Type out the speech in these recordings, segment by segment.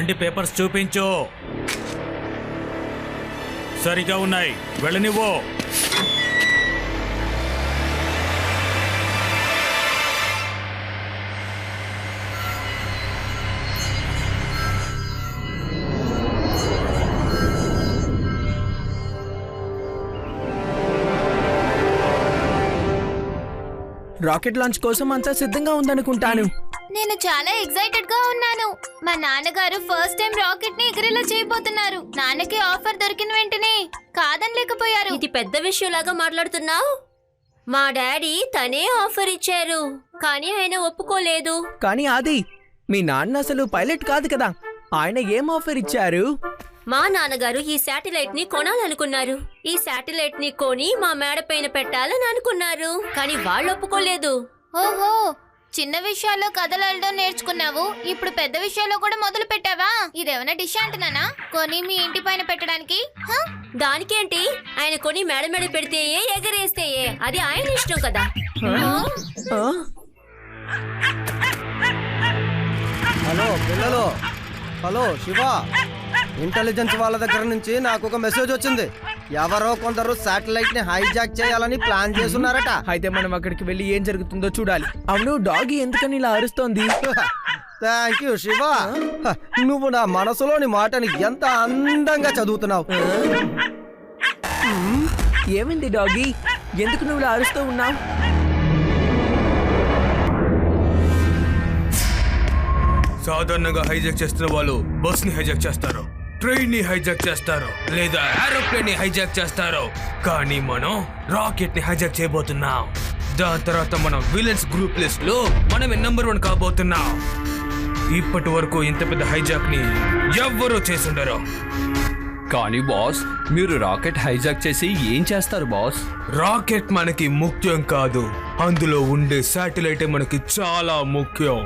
ఎలాంటి పేపర్స్ చూపించు. సరిగా ఉన్నాయి, వెళ్ళనివ్వు. రాకెట్ లాంచ్ కోసం అంతా సిద్ధంగా ఉందనుకుంటాను. నేను చాలా ఎక్సైటెడ్ గా ఉన్నాను. మా నాన్నగారు ఫస్ట్ టైం రాకెట్ ని ఎగిరేలా చేయబోతున్నారు. నాన్నకి ఆఫర్ దొరికిన వెంటనే కాదనలేకపోయారు. ఇది పెద్ద విషయంలాగా మాట్లాడుతున్నావు. మా డాడీ తనే ఆఫర్ ఇచ్చారు, కానీ ఆయన ఒప్పుకోలేదు. కానీ అది మీ నాన్న అసలు పైలట్ కాదు కదా, ఆయన ఏం ఆఫర్ ఇచ్చారు? మా నాన్నగారు ఈ శాటిలైట్ ని కొనాలనుకున్నారు. ఈ శాటిలైట్ ని కొని మా మేడ పైన పెట్టాలని అనుకున్నారు, కానీ వాళ్ళు ఒప్పుకోలేదు. ఓహో, చిన్న విషయాల్లో కథలు అల్లడం నేర్చుకున్నావు, ఇప్పుడు పెద్ద విషయాల్లో కూడా మొదలు పెట్టావా? ఇదేమైనా డిష్ అంటున్నానా కొని మీ ఇంటి పైన పెట్టడానికి? దానికేంటి, ఆయన కొని మేడ మేడ పెడితే ఎగరేస్తే అది ఆయన ఇష్టం కదా. హలో పిల్లలు, హలో శివ, ఇంటెలిజెన్స్ వాళ్ళ దగ్గర నుంచి నాకు ఒక మెసేజ్ వచ్చింది. ఎవరో కొందరు శాటిలైట్ ని హైజాక్ చేయాలని ప్లాన్ చేస్తున్నారట. అయితే మనం అక్కడికి వెళ్ళి ఏం జరుగుతుందో చూడాలి. అవును, డాగీ ఎందుకని ఇలా అరుస్తోంది? థ్యాంక్ యూ శివ, నువ్వు నా మనసులోని మాటని ఎంత అందంగా చదువుతున్నావు. ఏమైంది డాగీ, ఎందుకు నువ్వు ఇలా అరుస్తూ ఉన్నావు? సాధారణంగా హైజాక్ చేస్తున్న వాళ్ళు బస్ ని హైజాక్ చేస్తారు, ట్రైన్ ని హైజాక్ చేస్తారు, లేదా ఏరోప్లేన్ ని హైజాక్ చేస్తారు. కానీ మనం రాకెట్ ని హైజాక్ చేయబోతున్నాం. దాని తర్వాత మనం విలన్స్ గ్రూప్ లిస్ట్ లో మనమే నంబర్ 1 కాబోతున్నాం. ఇప్పటి వరకు ఇంత పెద్ద హైజాక్ ని ఎవ్వరూ చేసుండరు. కానీ బాస్, మీరు రాకెట్ హైజాక్ చేసి ఏం చేస్తారు బాస్? రాకెట్ మనకి ముఖ్యం కాదు, అందులో ఉండే శాటిలైట్ మనకి చాలా ముఖ్యం.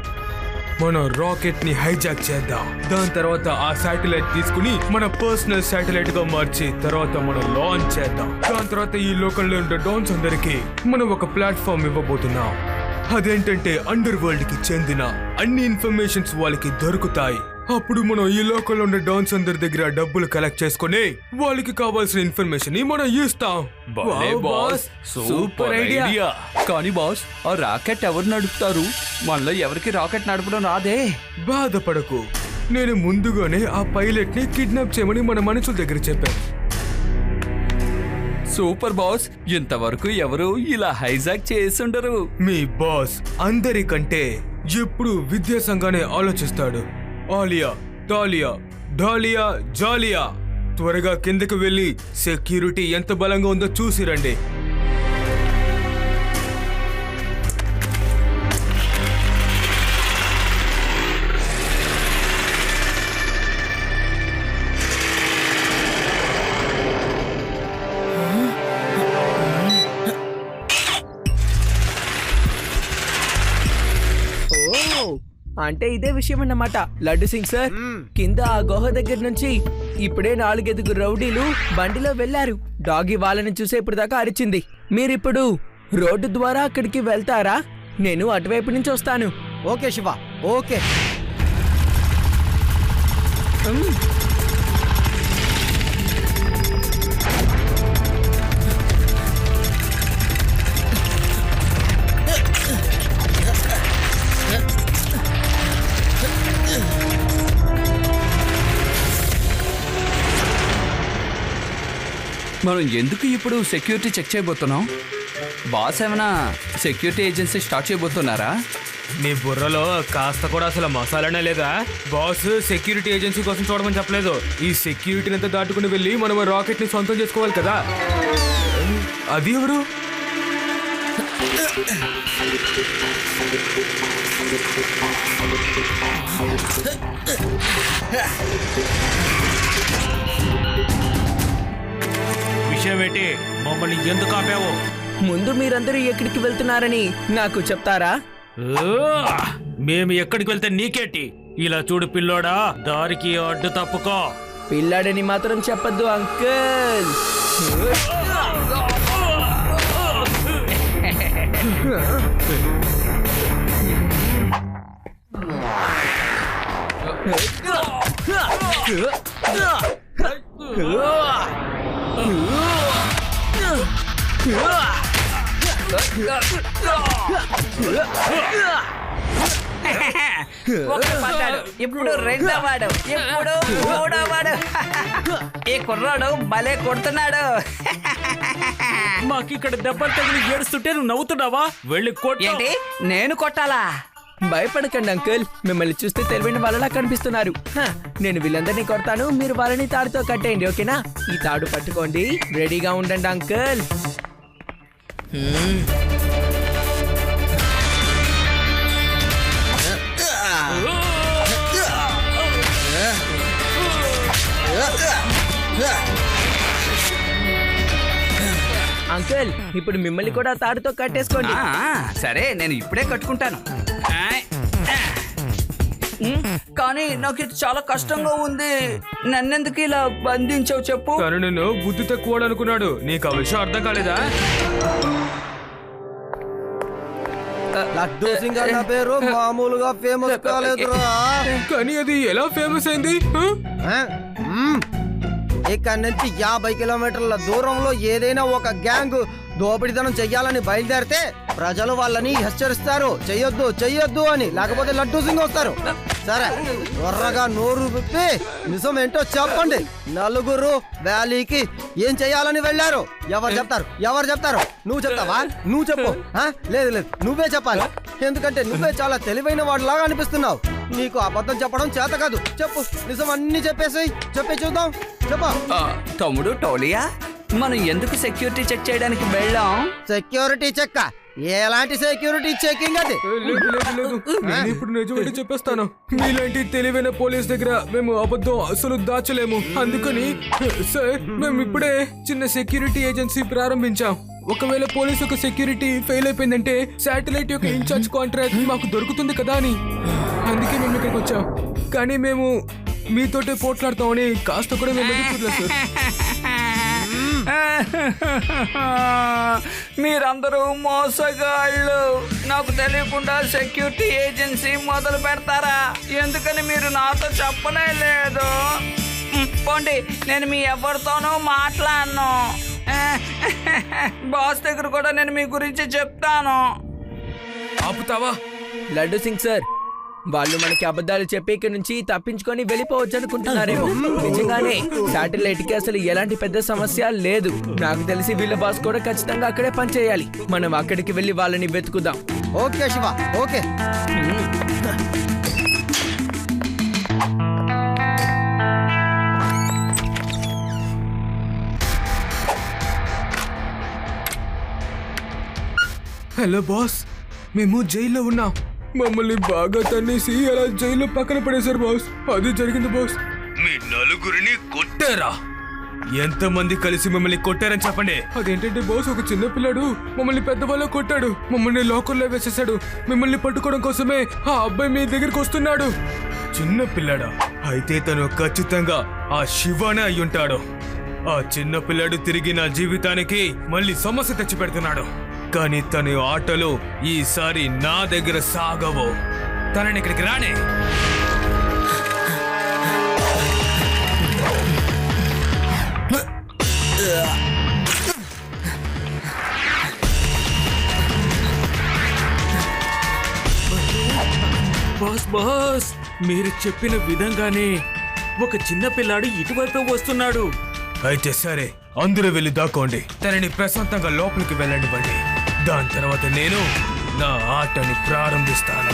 మనం రాకెట్ ని హైజాక్ చేద్దాం. దాని తర్వాత ఆ శాటిలైట్ తీసుకుని మన పర్సనల్ శాటిలైట్ గా మార్చి తర్వాత మనం లాంచ్ చేద్దాం. దాని తర్వాత ఈ లోకల్లో ఉండే డాన్స్ అందరికి మనం ఒక ప్లాట్ఫామ్ ఇవ్వబోతున్నాం. అదేంటంటే అండర్ వరల్డ్ కి చెందిన అన్ని ఇన్ఫర్మేషన్స్ వాళ్ళకి దొరుకుతాయి. అప్పుడు మనం ఈ లోకల్లో ఉండే డాన్స్ అందరి దగ్గర డబ్బులు కలెక్ట్ చేసుకుని వాళ్ళకి కావాల్సిన ఇన్ఫర్మేషన్ ని మనం ఇస్తాం. Boss, super idea. కానీ బాస్, ఆ రాకెట్ ఎవరు నడుపుతారు? మనలో ఎవరికి రాకెట్ నడపడం రాదే. బాధపడకు, నేను ముందుగానే ఆ పైలట్ ని కిడ్నాప్ చేయమని మన మనుషుల దగ్గర చెప్పాను. సూపర్ బాస్, ఇంతవరకు ఎవరు ఇలా హైజాక్ చేసుండరు. మీ బాస్ అందరికంటే ఎప్పుడు విద్యాసంగానే ఆలోచిస్తాడు. ఆలియా, తాలియా, డాలియా, జాలియా, త్వరగా కిందకు వెళ్ళి సెక్యూరిటీ ఎంత బలంగా ఉందో చూసి రండి. అంటే ఇదే విషయం అన్నమాట. లడ్డు సింగ్ సార్, కింద ఆ గుహ దగ్గర నుంచి ఇప్పుడే 4-5 రౌడీలు బండిలో వెళ్లారు. డాగీ వాళ్ళని చూసే ఇప్పుడు దాకా అరిచింది. మీరిప్పుడు రోడ్డు ద్వారా అక్కడికి వెళ్తారా? నేను అటువైపు నుంచి వస్తాను. Okay Shiva, okay. మనం ఎందుకు ఇప్పుడు సెక్యూరిటీ చెక్ చేయబోతున్నాం? బాస్ ఏమైనా సెక్యూరిటీ ఏజెన్సీ స్టార్ట్ చేయబోతున్నారా? నీ బుర్రలో కాస్త కూడా అసలు మసాలానే లేదా? బాస్ సెక్యూరిటీ ఏజెన్సీ కోసం చూడమని చెప్పలేదు. ఈ సెక్యూరిటీని అంతా దాటుకుని వెళ్ళి మనం రాకెట్ ని సొంతం చేసుకోవాలి కదా. అది ఎవరు? విషయం ఏంటి? మమ్మల్ని ఎందుకు ఆపావు? ముందు మీరందరూ ఎక్కడికి వెళ్తున్నారని నాకు చెప్తారా? మేము ఎక్కడికి వెళ్తే నీకేంటి? ఇలా చూడు పిల్లోడా, దారికి అడ్డు తప్పుకో. పిల్లాడని మాత్రం చెప్పద్దు అంకుల్. ఒకడు పడ్డాడు, ఇప్పుడు రెండోవాడు, ఇప్పుడు మూడోవాడు. ఈ కుర్రాడు భలే కొడుతున్నాడు. మాకు ఇక్కడ దెబ్బలు తగిలి ఏడుస్తుంటే నువ్వు నవ్వుతున్నావా? వెళ్ళి కొట్టు. ఏంటి, నేను కొట్టాలా? భయపడకండి అంకుల్, మిమ్మల్ని చూస్తే తెలివైన వాళ్ళలా కనిపిస్తున్నారు. నేను వీళ్ళందరినీ కొడతాను, మీరు వాళ్ళని తాడుతో కట్టేయండి, ఓకేనా? ఈ తాడు పట్టుకోండి, రెడీగా ఉండండి అంకుల్. అంకుల్, ఇప్పుడు మిమ్మల్ని కూడా తాడుతో కట్టేసుకోండి. సరే, నేను ఇప్పుడే కట్టుకుంటాను. కానీ నాకు ఇది చాలా కష్టంగా ఉంది. నన్నెందుకు ఇలా బంధించావు చెప్పు? తను నిన్ను బుద్ధి తక్కువ అనుకున్నాడు. నీకు ఆ విషయం అర్థం కాలేదా? లడ్డూ సింగ్ అన్న పేరు మామూలుగా ఫేమస్ కాలేదురా. కానీ అది ఎలా ఫేమస్ అయింది? ఇక్కడ నుంచి 50 కిలోమీటర్ల దూరంలో ఏదైనా ఒక గ్యాంగ్ దోపిడీతనం చెయ్యాలని బయలుదేరితే ప్రజలు వాళ్ళని హెచ్చరిస్తారు, చెయ్యొద్దు చెయ్యొద్దు అని, లేకపోతే లడ్డూ సింగ్ వస్తారు. సరే, త్వరగా నోరు విప్పి నిజం ఏంటో చెప్పండి. నలుగురు వ్యాలీకి ఏం చెయ్యాలని వెళ్ళారు? ఎవరు చెప్తారు? ఎవరు చెప్తారు? నువ్వు చెప్తావా? నువ్వు చెప్పు. లేదు లేదు, నువ్వే చెప్పాలి. ఎందుకంటే నువ్వే చాలా తెలివైన వాడిలాగా అనిపిస్తున్నావు. నీకు అబద్ధం చెప్పడం చేత కాదు. చెప్పు, నిజం అన్ని చెప్పేసి చెప్పి చూద్దాం. చెప్పు. తమ్ముడు టోలియా, మనం ఎందుకు సెక్యూరిటీ చెక్ చేయడానికి వెళ్ళాం? Security check? ఎలాంటి సెక్యూరిటీ చెకింగ్ అది? లేదు లేదు లేదు, నేను ఇప్పుడు నిజమేంటి చెప్పేస్తాను. మీలాంటి తెలివైన పోలీస్ దగ్గర మేము అబద్ధం అసలు దాచలేము. అందుకని సార్, మేము ఇప్పుడే చిన్న సెక్యూరిటీ ఏజెన్సీ ప్రారంభించాం. ఒకవేళ పోలీస్ యొక్క సెక్యూరిటీ ఫెయిల్ అయిపోయిందంటే శాటిలైట్ యొక్క ఇన్ఛార్జ్ కాంట్రాక్ట్ మాకు దొరుకుతుంది కదా అని. అందుకే మేము ఇక్కడికి వచ్చాం. కానీ మేము మీతోటే పోట్లాడతామని కాస్త కూడా మేము ఎదుర్కోలేదు సార్. మీరందరూ మోసగాళ్ళు. నాకు తెలియకుండా సెక్యూరిటీ ఏజెన్సీ మొదలు పెడతారా? ఎందుకని మీరు నాతో చెప్పనే లేదు? పోండి, నేను మీ ఎవరితోనూ మాట్లాడను. బాస్ దగ్గర కూడా నేను మీ గురించి చెప్తాను. ఆపుతావా? లడ్డు సింగ్ సార్, వాళ్ళు మనకి అబద్ధాలు చెప్పి ఇక్కడ నుంచి తప్పించుకొని వెళ్ళిపోవచ్చు అనుకుంటున్నారేమో. నిజంగానే శాటిలైట్ కి అసలు ఎలాంటి పెద్ద సమస్య లేదు. నాకు తెలిసి వీళ్ళ బాస్ కూడా ఖచ్చితంగా అక్కడే పనిచేయాలి. మనం అక్కడికి వెళ్ళి వాళ్ళని వెతుకుదాం. Okay Shiva, okay. Hello boss, మేము జైల్లో ఉన్నాం. మమ్మల్ని బాగా తన్నేసి అలా జైల్లో పక్కన పడేశారు బాస్. అది జరిగింది బాస్. మీ నలుగురిని కొట్టారా? ఎంతమంది కలిసి మిమ్మల్ని కొట్టారని చెప్పండి. అదేంటంటే బాస్, ఒక చిన్న పిల్లాడు మమ్మల్ని పెద్దవాళ్ళు కొట్టాడు. మమ్మల్ని లాకర్లో వేసేసాడు. మిమ్మల్ని పట్టుకోవడం కోసమే ఆ అబ్బాయి మీ దగ్గరికి వస్తున్నాడు. చిన్న పిల్లాడా? అయితే తను ఖచ్చితంగా ఆ శివనే అయ్యుంటాడు. ఆ చిన్న పిల్లాడు తిరిగి నా జీవితానికి మళ్ళీ సమస్య తెచ్చి పెడుతున్నాడు. కానీ తన ఆటలు ఈసారి నా దగ్గర సాగవు. తనని ఇక్కడికి రానే. బాస్ బాస్, మీరు చెప్పిన విధంగానే ఒక చిన్న పిల్లాడు ఇటువైపు వస్తున్నాడు. అయితే సరే, అందరూ వెళ్ళి దాక్కోండి. తనని ప్రశాంతంగా లోపలికి వెళ్ళనివ్వండి. దాని తర్వాత నేను నా ఆటని ప్రారంభిస్తాను.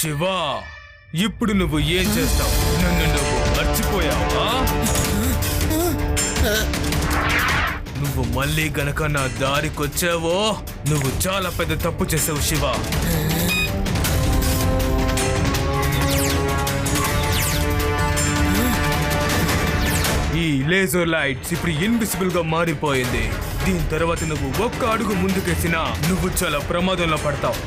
శివా, ఇప్పుడు నువ్వు ఏం చేస్తావు? నన్ను నువ్వు మర్చిపోయావా? మళ్ళీ గనక నా దారికొచ్చావో నువ్వు చాలా పెద్ద తప్పు చేసావు శివ. ఈ లేజర్ లైట్స్ ఇప్పుడు ఇన్విజిబుల్ గా మారిపోయింది. దీని తర్వాత నువ్వు ఒక్క అడుగు ముందుకేసినా నువ్వు చాలా ప్రమాదంలో పడతావు.